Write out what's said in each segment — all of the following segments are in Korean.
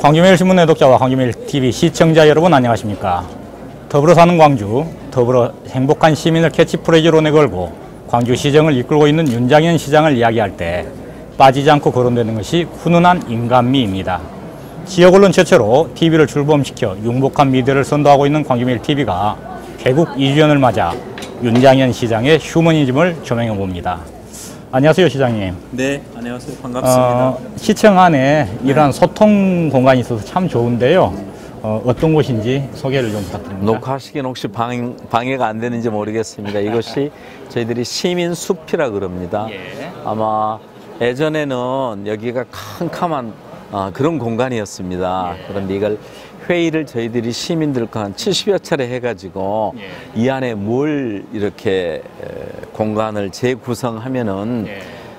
광주매일신문의 독자와 광주매일TV 시청자 여러분 안녕하십니까. 더불어 사는 광주, 더불어 행복한 시민을 캐치프레이즈로 내걸고 광주시정을 이끌고 있는 윤장현 시장을 이야기할 때 빠지지 않고 거론되는 것이 훈훈한 인간미입니다. 지역 언론 최초로 TV를 출범시켜 융복한 미디어를 선도하고 있는 광주매일TV가 개국 2주년을 맞아 윤장현 시장의 휴머니즘을 조명해 봅니다. 안녕하세요, 시장님. 네, 안녕하세요. 반갑습니다. 시청 안에 이러한 소통 공간이 있어서 참 좋은데요. 어떤 곳인지 소개를 좀 부탁드립니다. 녹화하시기는 혹시 방해가 안 되는지 모르겠습니다. 이것이 저희들이 시민숲이라 그럽니다. 예. 아마 예전에는 여기가 캄캄한 그런 공간이었습니다. 예. 그런데 이걸 회의를 저희들이 시민들과 한 70여 차례 해가지고 이 안에 뭘 이렇게 공간을 재구성하면은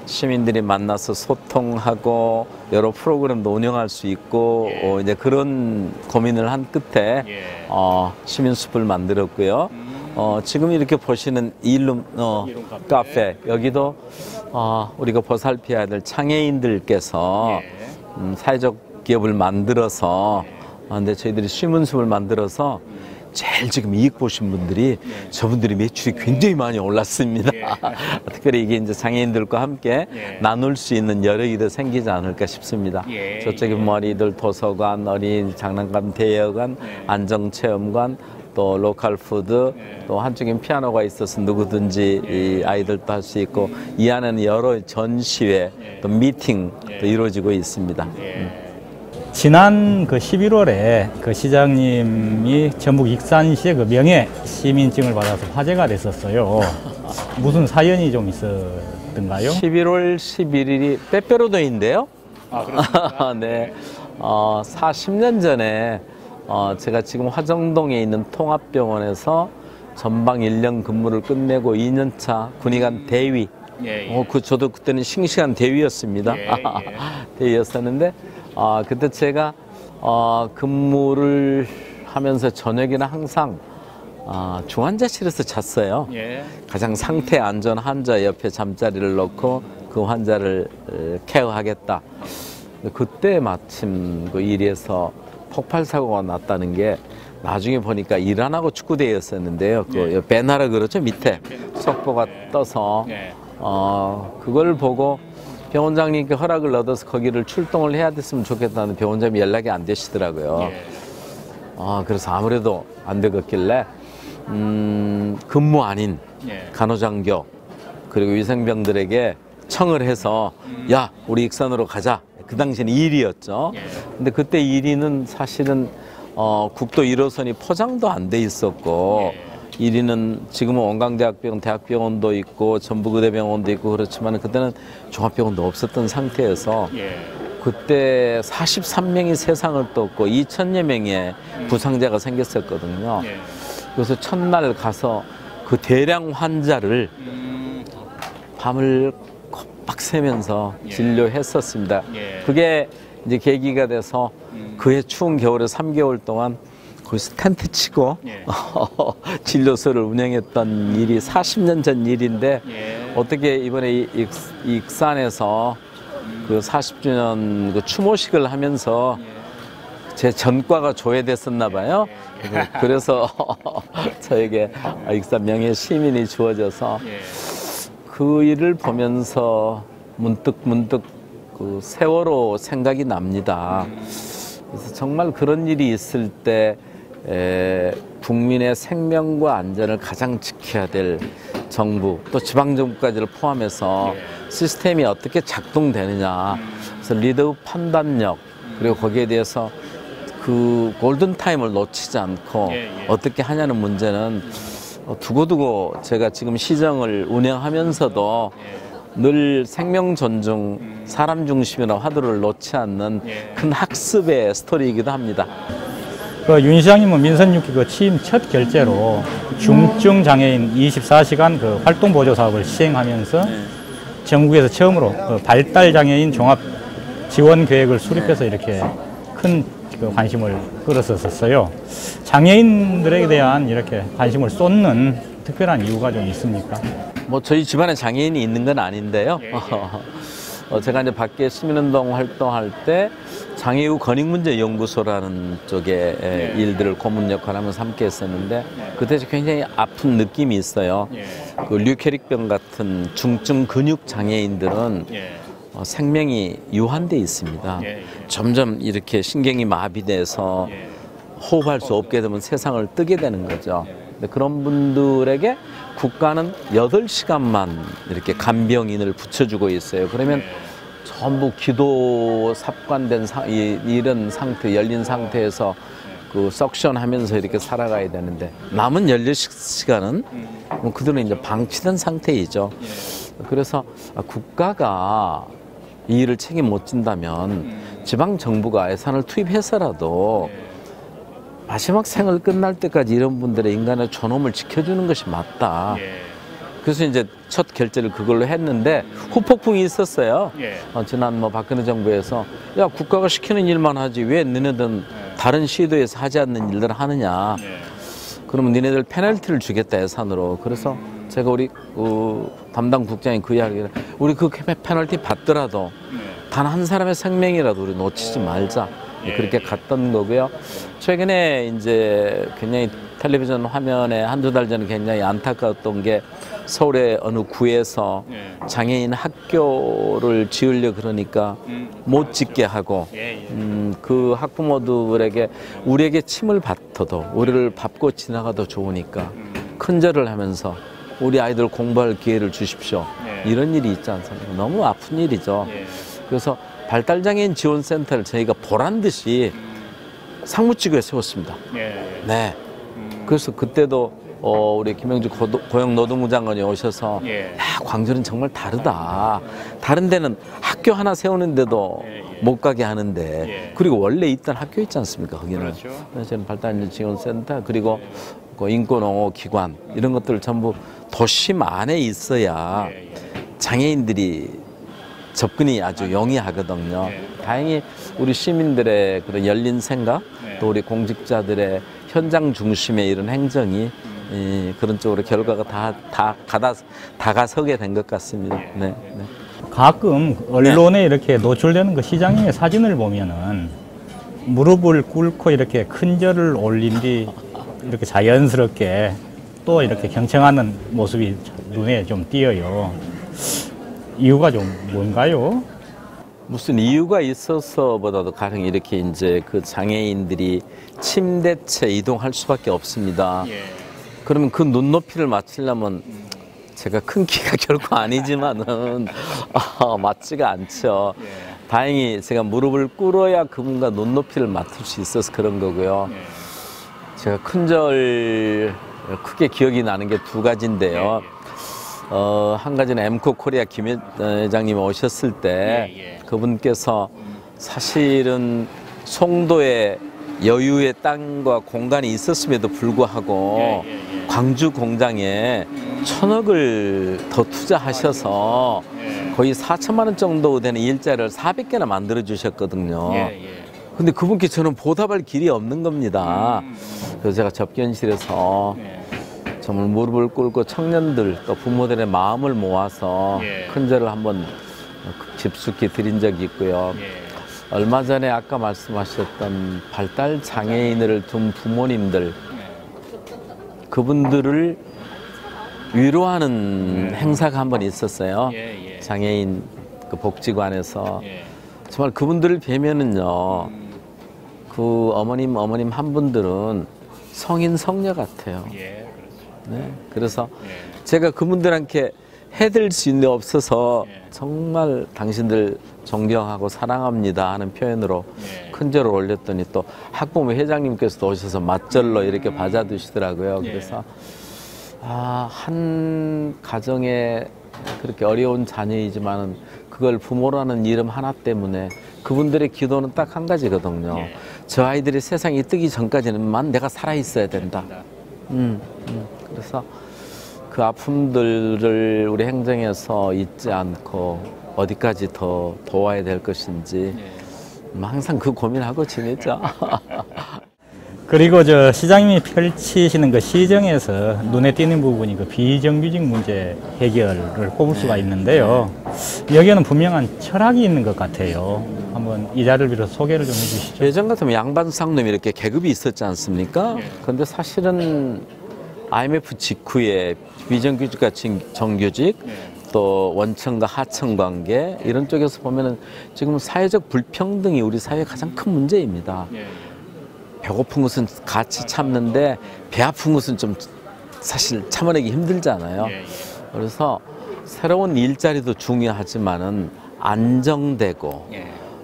시민들이 만나서 소통하고 여러 프로그램도 운영할 수 있고 이제 그런 고민을 한 끝에 시민숲을 만들었고요. 지금 이렇게 보시는 일룸 카페 여기도 우리가 보살펴야 될 장애인들께서 사회적 기업을 만들어서 근데 저희들이 시민숲을 만들어서 제일 지금 이익 보신 분들이 저분들이 매출이 굉장히 많이 올랐습니다. 특별히 이게 이제 장애인들과 함께 나눌 수 있는 여력이 더 생기지 않을까 싶습니다. 저쪽에 머리들 도서관, 어린이 장난감 대여관, 안정체험관, 또 로컬 푸드, 또 한쪽엔 피아노가 있어서 누구든지 이 아이들도 할 수 있고 이 안에는 여러 전시회, 또 미팅도 이루어지고 있습니다. 지난 그 11월에 그 시장님이 전북 익산시의 그 명예 시민증을 받아서 화제가 됐었어요. 무슨 사연이 좀 있었던가요? 11월 11일이 빼빼로데이인데요. 아, 그렇습니까? 네. 40년 전에 제가 지금 화정동에 있는 통합병원에서 전방 1년 근무를 끝내고 2년차 군의관 대위. 저도 그때는 싱싱한 대위였습니다. 대위였었는데 그때 제가 근무를 하면서 저녁에는 항상 중환자실에서 잤어요. 가장 상태 안전 환자 옆에 잠자리를 놓고 그 환자를 케어하겠다. 그때 마침 그 일에서 폭발 사고가 났다는 게 나중에 보니까 일 안 하고 축구대회였었는데요. 그 배나라 그렇죠, 밑에 속보가 떠서 그걸 보고 병원장님께 허락을 얻어서 거기를 출동을 해야 됐으면 좋겠다는 병원장님이 연락이 안 되시더라고요. 그래서 아무래도 안 되겠길래 근무 아닌 간호장교 그리고 위생병들에게 청을 해서 야, 우리 익산으로 가자. 그 당시에는 2일이었죠. 근데 그때 2일이는 사실은 국도 1호선이 포장도 안 돼 있었고 1위는 지금은 원광대학병원, 대학병원도 있고 전북의대병원도 있고 그렇지만 그때는 종합병원도 없었던 상태여서 그때 43명이 세상을 떴고 2,000여 명의 부상자가 생겼었거든요. 그래서 첫날 가서 그 대량 환자를 밤을 콕박 새면서 진료했었습니다. 그게 이제 계기가 돼서 그해 추운 겨울에 3개월 동안 거기서 텐트 치고 진료소를 운영했던 일이 40년 전 일인데 어떻게 이번에 익산에서 그 40주년 그 추모식을 하면서 제 전과가 조회됐었나 봐요. 그래서 저에게 익산 명예 시민이 주어져서 그 일을 보면서 문득 그 세월호 생각이 납니다. 그래서 정말 그런 일이 있을 때 국민의 생명과 안전을 가장 지켜야 될 정부 또 지방정부까지를 포함해서 시스템이 어떻게 작동되느냐 그래서 리더 판단력 그리고 거기에 대해서 그 골든타임을 놓치지 않고 어떻게 하냐는 문제는 두고두고 제가 지금 시정을 운영하면서도 늘 생명 존중, 사람 중심이라는 화두를 놓지 않는 큰 학습의 스토리이기도 합니다. 윤 시장님은 민선 6기 그 취임 첫 결재로 중증 장애인 24시간 그 활동 보조 사업을 시행하면서 전국에서 처음으로 그 발달 장애인 종합 지원 계획을 수립해서 이렇게 큰 그 관심을 끌었었어요. 장애인들에 대한 이렇게 관심을 쏟는 특별한 이유가 좀 있습니까? 뭐 저희 집안에 장애인이 있는 건 아닌데요. 제가 이제 밖에 시민운동 활동할 때 장애우 권익문제연구소라는 쪽에 예. 일들을 고문 역할하면서 함께 했었는데 그때 굉장히 아픈 느낌이 있어요. 예. 그 류케릭병 같은 중증 근육 장애인들은 예. 생명이 유한돼 있습니다. 예. 예. 점점 이렇게 신경이 마비돼서 예. 호흡할 수 없게 되면 세상을 뜨게 되는 거죠. 근데 그런 분들에게 국가는 8시간만 이렇게 간병인을 붙여주고 있어요. 그러면 전부 기도 삽관된 이런 상태, 열린 상태에서 그 석션 하면서 이렇게 살아가야 되는데 남은 16시간은 그들은 이제 방치된 상태이죠. 그래서 국가가 이 일을 책임 못 진다면 지방 정부가 예산을 투입해서라도 마지막 생을 끝날 때까지 이런 분들의 인간의 존엄을 지켜주는 것이 맞다. 그래서 이제 첫 결제를 그걸로 했는데 후폭풍이 있었어요. 지난 박근혜 정부에서 야 국가가 시키는 일만 하지 왜 너네들은 다른 시도에서 하지 않는 일들을 하느냐. 그러면 니네들 페널티를 주겠다 예산으로. 그래서 제가 우리 담당 국장이 그 이야기를 우리 그 페널티 받더라도 단 한 사람의 생명이라도 우리 놓치지 말자. 그렇게 갔던 거고요. 최근에 이제 굉장히 텔레비전 화면에 한두 달 전에 굉장히 안타까웠던 게 서울의 어느 구에서 장애인 학교를 지으려 그러니까 못 짓게 하고 그 학부모들에게 우리에게 침을 뱉어도 우리를 밟고 지나가도 좋으니까 큰절을 하면서 우리 아이들 공부할 기회를 주십시오. 이런 일이 있지 않습니까? 너무 아픈 일이죠. 그래서 발달장애인 지원센터를 저희가 보란 듯이 상무지구에 세웠습니다. 네. 그래서 그때도 우리 김영주 고용노동부 장관이 오셔서 야, 광주는 정말 다르다. 다른 데는 학교 하나 세우는데도 못 가게 하는데 그리고 원래 있던 학교 있지 않습니까? 거기는. 그렇죠. 그래서 저는 발달장애인 지원센터 그리고 그 인권옹호 기관 이런 것들 전부 도심 안에 있어야 장애인들이 접근이 아주 용이하거든요. 다행히 우리 시민들의 그런 열린 생각, 또 우리 공직자들의 현장 중심의 이런 행정이 그런 쪽으로 결과가 다 다가서게 된 것 같습니다. 네. 가끔 언론에 이렇게 노출되는 그 시장님의 사진을 보면은 무릎을 꿇고 이렇게 큰 절을 올린 뒤 이렇게 자연스럽게 또 이렇게 경청하는 모습이 눈에 좀 띄어요. 이유가 좀 뭔가요? 무슨 이유가 있어서보다도 가령 이렇게 이제 그 장애인들이 침대채 이동할 수밖에 없습니다. 그러면 그 눈높이를 맞추려면 제가 큰 키가 결코 아니지만은 맞지가 않죠. 다행히 제가 무릎을 꿇어야 그분과 눈높이를 맞출 수 있어서 그런 거고요. 제가 큰절 크게 기억이 나는 게 두 가지인데요. 한 가지는 엠코 코리아 김 회장님이 오셨을 때 그분께서 사실은 송도에 여유의 땅과 공간이 있었음에도 불구하고 광주 공장에 1,000억을 더 투자하셔서 거의 4천만 원 정도 되는 일자리를 400개나 만들어 주셨거든요. 근데 그분께 저는 보답할 길이 없는 겁니다. 그래서 제가 접견실에서 정말 무릎을 꿇고 청년들 또 부모들의 마음을 모아서 큰절을 한번 깊숙이 드린 적이 있고요. 얼마 전에 아까 말씀하셨던 발달 장애인을 둔 부모님들 그분들을 위로하는 행사가 한번 있었어요. 장애인 그 복지관에서 정말 그분들을 뵈면은요 그 어머님 한 분들은 성인 성녀 같아요. 네, 그래서 제가 그분들한테 해드릴 수 있는 데 없어서 정말 당신들 존경하고 사랑합니다 하는 표현으로 큰절을 올렸더니 또 학부모 회장님께서도 오셔서 맞절로 이렇게 받아주시더라고요. 그래서 한 가정에 그렇게 어려운 자녀이지만은 그걸 부모라는 이름 하나 때문에 그분들의 기도는 딱 한 가지거든요. 저 아이들이 세상에 뜨기 전까지는만 내가 살아있어야 된다. 그래서 그 아픔들을 우리 행정에서 잊지 않고 어디까지 더 도와야 될 것인지 항상 그 고민하고 지내죠. 그리고 저 시장님이 펼치시는 그 시정에서 눈에 띄는 부분이 그 비정규직 문제 해결을 꼽을 수가 있는데요. 여기에는 분명한 철학이 있는 것 같아요. 한번 이 자리를 빌어서 소개를 좀 해주시죠. 예전 같으면 양반상놈 이렇게 계급이 있었지 않습니까? 그런데 사실은 IMF 직후에 비정규직과 정규직, 또 원청과 하청 관계 이런 쪽에서 보면은 지금 사회적 불평등이 우리 사회의 가장 큰 문제입니다. 배고픈 것은 같이 참는데 배 아픈 것은 좀 사실 참아내기 힘들잖아요. 그래서 새로운 일자리도 중요하지만은 안정되고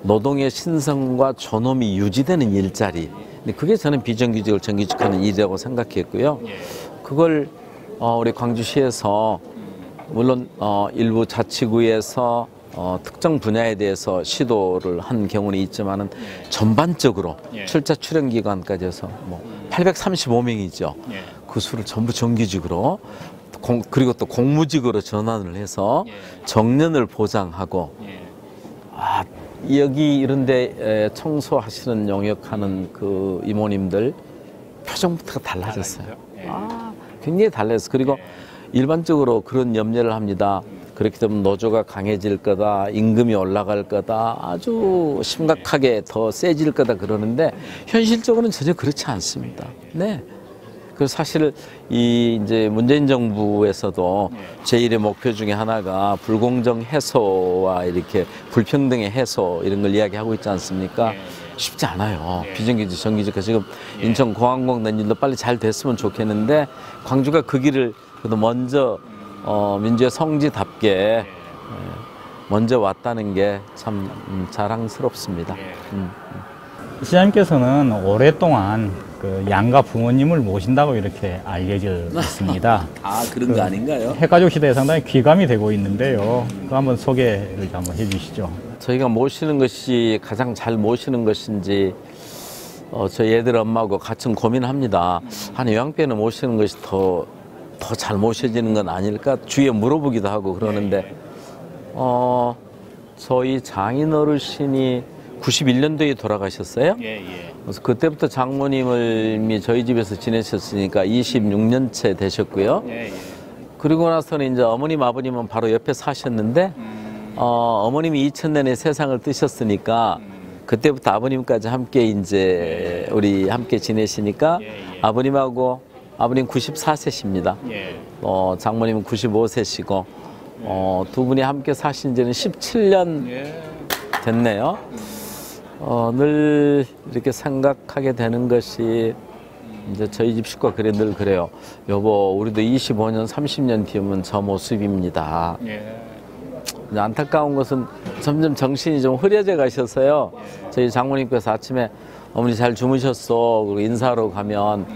노동의 신성과 존엄이 유지되는 일자리. 근데 그게 저는 비정규직을 정규직하는 일이라고 생각했고요. 그걸 우리 광주시에서 물론 일부 자치구에서 특정 분야에 대해서 시도를 한 경우는 있지만은 전반적으로 출자 출연 기관까지 해서 뭐 835명이죠. 그 수를 전부 정규직으로 그리고 또 공무직으로 전환을 해서 정년을 보장하고 여기 이런데 청소하시는 용역하는 그 이모님들 표정부터가 달라졌어요. 굉장히 달라졌어요. 그리고 일반적으로 그런 염려를 합니다. 그렇게 되면 노조가 강해질 거다, 임금이 올라갈 거다, 아주 심각하게 더 세질 거다 그러는데 현실적으로는 전혀 그렇지 않습니다. 네. 그래서 사실 이 이제 문재인 정부에서도 제1의 목표 중에 하나가 불공정 해소와 이렇게 불평등의 해소 이런 걸 이야기하고 있지 않습니까? 쉽지 않아요. 비정규직, 정규직과 지금 인천공항공 낸 일도 빨리 잘 됐으면 좋겠는데 광주가 그 길을 그래도 먼저 민주의 성지답게 먼저 왔다는 게 참 자랑스럽습니다. 시장님께서는 오랫동안 그 양가 부모님을 모신다고 이렇게 알려져 있습니다. 그런 거 아닌가요? 핵가족 시대에 상당히 귀감이 되고 있는데요. 그 한번 소개를 한번 해주시죠. 저희가 모시는 것이 가장 잘 모시는 것인지 저희 애들 엄마하고 같이 고민합니다. 한 요양병원을 모시는 것이 더 잘 모셔지는 건 아닐까 주위에 물어보기도 하고 그러는데 저희 장인 어르신이 91년도에 돌아가셨어요. 그래서 그때부터 장모님을 저희 집에서 지내셨으니까 26년째 되셨고요. 그리고 나서는 이제 어머님 아버님은 바로 옆에 사셨는데 어머님이 2000년에 세상을 뜨셨으니까 그때부터 아버님까지 함께 이제 우리 함께 지내시니까 아버님하고 아버님 94세십니다. 장모님은 95세시고 두 분이 함께 사신 지는 17년 됐네요. 늘 이렇게 생각하게 되는 것이 이제 저희 집 식구가 늘 그래요. 여보, 우리도 25년, 30년 뒤면 저 모습입니다. 안타까운 것은 점점 정신이 좀 흐려져 가셔서요. 저희 장모님께서 아침에 어머니 잘 주무셨어? 그리고 인사하러 가면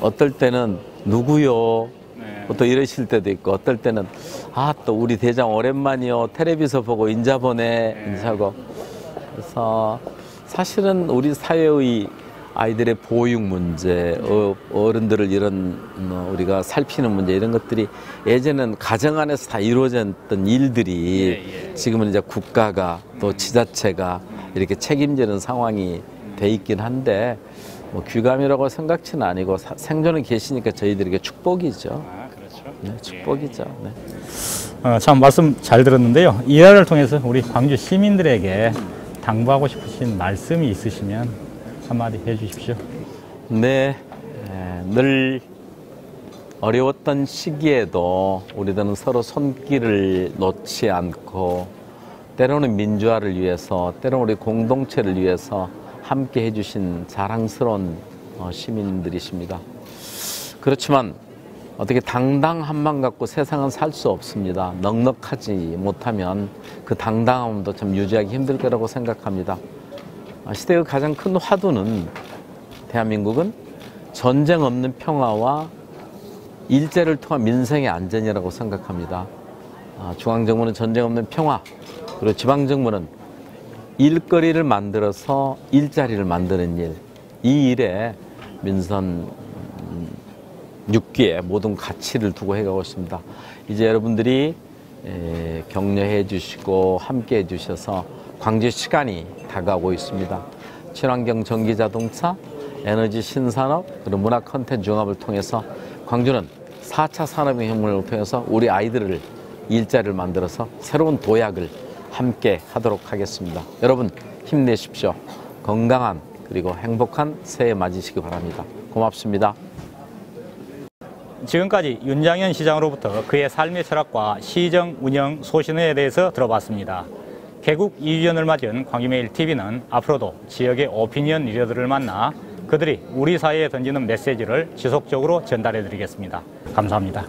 어떨 때는 누구요? 또 이러실 때도 있고 어떨 때는 또 우리 대장 오랜만이요. 텔레비전 보고 인자 보내 인사하고. 그래서 사실은 우리 사회의 아이들의 보육 문제, 어른들을 이런 우리가 살피는 문제 이런 것들이 예전에는 가정 안에서 다 이루어졌던 일들이 지금은 이제 국가가 또 지자체가 이렇게 책임지는 상황이 돼 있긴 한데 뭐 귀감이라고 생각치는 아니고 생존에 계시니까 저희들에게 축복이죠. 그렇죠. 네, 축복이죠. 네. 참 말씀 잘 들었는데요. 이 일화를 통해서 우리 광주 시민들에게 당부하고 싶으신 말씀이 있으시면 한마디 해주십시오. 네, 늘 어려웠던 시기에도 우리들은 서로 손길을 놓지 않고 때로는 민주화를 위해서 때로는 우리 공동체를 위해서 함께 해주신 자랑스러운 시민들이십니다. 그렇지만 어떻게 당당한 만 갖고 세상은 살 수 없습니다. 넉넉하지 못하면 그 당당함도 참 유지하기 힘들 거라고 생각합니다. 시대의 가장 큰 화두는 대한민국은 전쟁 없는 평화와 일제를 통한 민생의 안전이라고 생각합니다. 중앙정부는 전쟁 없는 평화, 그리고 지방정부는 일거리를 만들어서 일자리를 만드는 일, 이 일에 민선 6기에 모든 가치를 두고 해가고 있습니다. 이제 여러분들이 격려해 주시고 함께 해 주셔서 광주 시간이 다가오고 있습니다. 친환경 전기자동차, 에너지 신산업, 그리고 문화 콘텐츠 융합을 통해서 광주는 4차 산업혁명을 통해서 우리 아이들을 일자리를 만들어서 새로운 도약을 함께 하도록 하겠습니다. 여러분 힘내십시오. 건강한 그리고 행복한 새해 맞으시기 바랍니다. 고맙습니다. 지금까지 윤장현 시장으로부터 그의 삶의 철학과 시정 운영 소신에 대해서 들어봤습니다. 개국 2주년을 맞은 광주메일TV는 앞으로도 지역의 오피니언 리더들을 만나 그들이 우리 사회에 던지는 메시지를 지속적으로 전달해 드리겠습니다. 감사합니다.